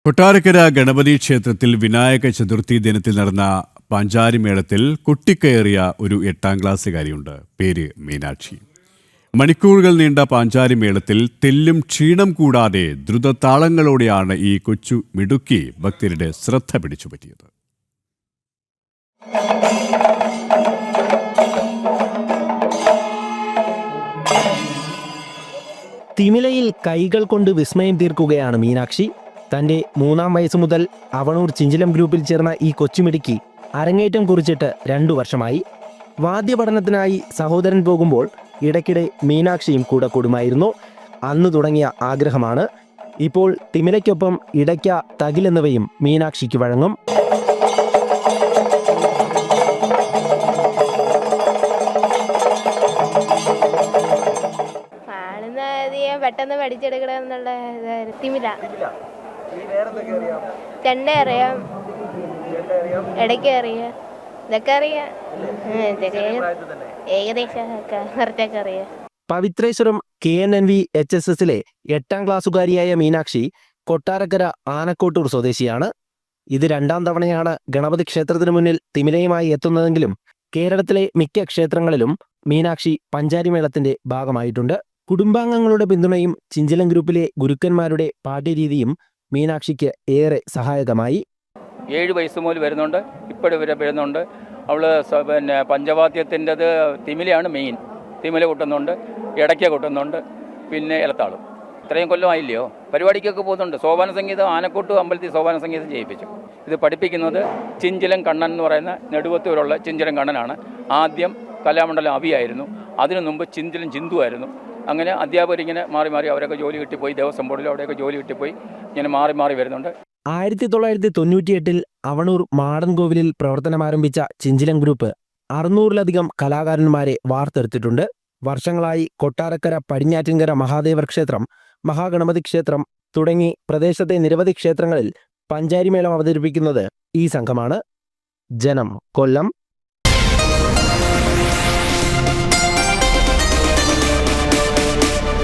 കൊട്ടാരക്കര ഗണപതി ക്ഷേത്രത്തിൽ വിനായക ചതുർത്ഥി ദിനത്തിൽ നടന്ന പാഞ്ചാരിമേളത്തിൽ കുട്ടിക്കയറിയ ഒരു 8ാം ക്ലാസ്സുകാരിയുണ്ട്. പേര് മീനാക്ഷി. മണിക്കൂറുകൾ നീണ്ട പാഞ്ചാരിമേളത്തിൽ തെല്ലും ക്ഷീണം കൂടാതെ ദ്രുതതാളങ്ങളോടെയാണ് ഈ കൊച്ചു മിടുക്കി ഭക്തരുടെ ശ്രദ്ധ പിടിച്ചുപറ്റിയത്. തിമിലയിൽ കൈകൾ കൊണ്ട് വിസ്മയം തീർക്കുകയാണ് മീനാക്ഷി. തന്റെ 3ാം വയസ്സ് മുതൽ അവണൂർ ചിഞ്ചിലം ഗ്രൂപ്പിൽ ചേർന്ന ഈ കൊച്ചുമിടുക്കി അരങ്ങേറ്റം കുറിച്ചിട്ട് 2 വർഷമായി. വാദ്യപഠനത്തിനായി സഹോദരൻ പോകുമ്പോൾ ഇടയ്ക്കിടെ മീനാക്ഷിയും കൂടെ കൂടുമായിരുന്നു. അന്ന് തുടങ്ങിയ ആഗ്രഹമാണ്. ഇപ്പോൾ തിമിലയ്ക്കൊപ്പം ഇടയ്ക്ക, തകിൽ എന്നിവയും മീനാക്ഷിക്ക് വഴങ്ങും. പെട്ടെന്ന് പഠിച്ചെടുക്കണം എന്നുള്ള തിമില ചെണ്ട അറിയാം, ഇടയ്ക്ക് അറിയാം, ഇതൊക്കെ അറിയാം, ഏകദേശം കുറച്ചൊക്കെ അറിയാം. പവിത്രേശ്വരം KNNV HSSലെ 8ാം ക്ലാസ്സുകാരിയായ മീനാക്ഷി കൊട്ടാരക്കര ആനക്കോട്ടൂർ സ്വദേശിയാണ്. ഇത് 2ാം തവണയാണ് ഗണപതി ക്ഷേത്രത്തിന് മുന്നിൽ തിമിലയുമായി എത്തുന്നതെങ്കിലും കേരളത്തിലെ മിക്ക ക്ഷേത്രങ്ങളിലും മീനാക്ഷി പഞ്ചാരിമേളത്തിന്റെ ഭാഗമായിട്ടുണ്ട്. കുടുംബാംഗങ്ങളുടെ പിന്തുണയും ചിഞ്ചിലം ഗ്രൂപ്പിലെ ഗുരുക്കന്മാരുടെ പാഠ്യരീതിയും മീനാക്ഷിക്ക് ഏറെ സഹായകമായി. 7 വയസ്സ് മുതൽ വരുന്നുണ്ട്, ഇപ്പോഴും വരെ വരുന്നുണ്ട്. അവൾ പഞ്ചവാദ്യത്തിൻ്റെത് തിമിലയാണ് മെയിൻ. തിമില കൊട്ടുന്നുണ്ട്, ഇടയ്ക്ക കൊട്ടുന്നുണ്ട്, പിന്നെ ഇലത്താളും. ഇത്രയും കൊല്ലമായില്ലയോ, പരിപാടിക്കൊക്കെ പോകുന്നുണ്ട്. സോപാന സംഗീതം ആനക്കോട്ട് അമ്പലത്തിൽ സോപാന സംഗീതം ചെയ്യിപ്പിച്ചു. ഇത് പഠിപ്പിക്കുന്നത് ചിഞ്ചിലം കണ്ണൻ എന്ന് പറയുന്ന നെടുവത്തൂരുള്ള ചിഞ്ചിലം കണ്ണനാണ്. ആദ്യം കലാമണ്ഡലം അവിയായിരുന്നു, അതിനു മുമ്പ് ചിഞ്ചിലം ചിന്തുവായിരുന്നു. അങ്ങനെ അധ്യാപകരിങ്ങനെ മാറി മാറി അവരൊക്കെ ജോലി കിട്ടിപ്പോയി, ദേവസ്വം ബോർഡിൽ അവിടെയൊക്കെ ജോലി കിട്ടിപ്പോയി, ഇങ്ങനെ മാറി മാറി വരുന്നുണ്ട്. 1998 അവണൂർ മാടൻകോവിലിൽ പ്രവർത്തനമാരംഭിച്ച ചിഞ്ചിലം ഗ്രൂപ്പ് 600-ലധികം കലാകാരന്മാരെ വാർത്തെടുത്തിട്ടുണ്ട്. വർഷങ്ങളായി കൊട്ടാരക്കര പടിഞ്ഞാറ്റിൻകര മഹാദേവർ ക്ഷേത്രം, മഹാഗണപതി ക്ഷേത്രം തുടങ്ങി പ്രദേശത്തെ നിരവധി ക്ഷേത്രങ്ങളിൽ പഞ്ചാരിമേളം അവതരിപ്പിക്കുന്നത് ഈ സംഘമാണ്. ജനം, കൊല്ലം.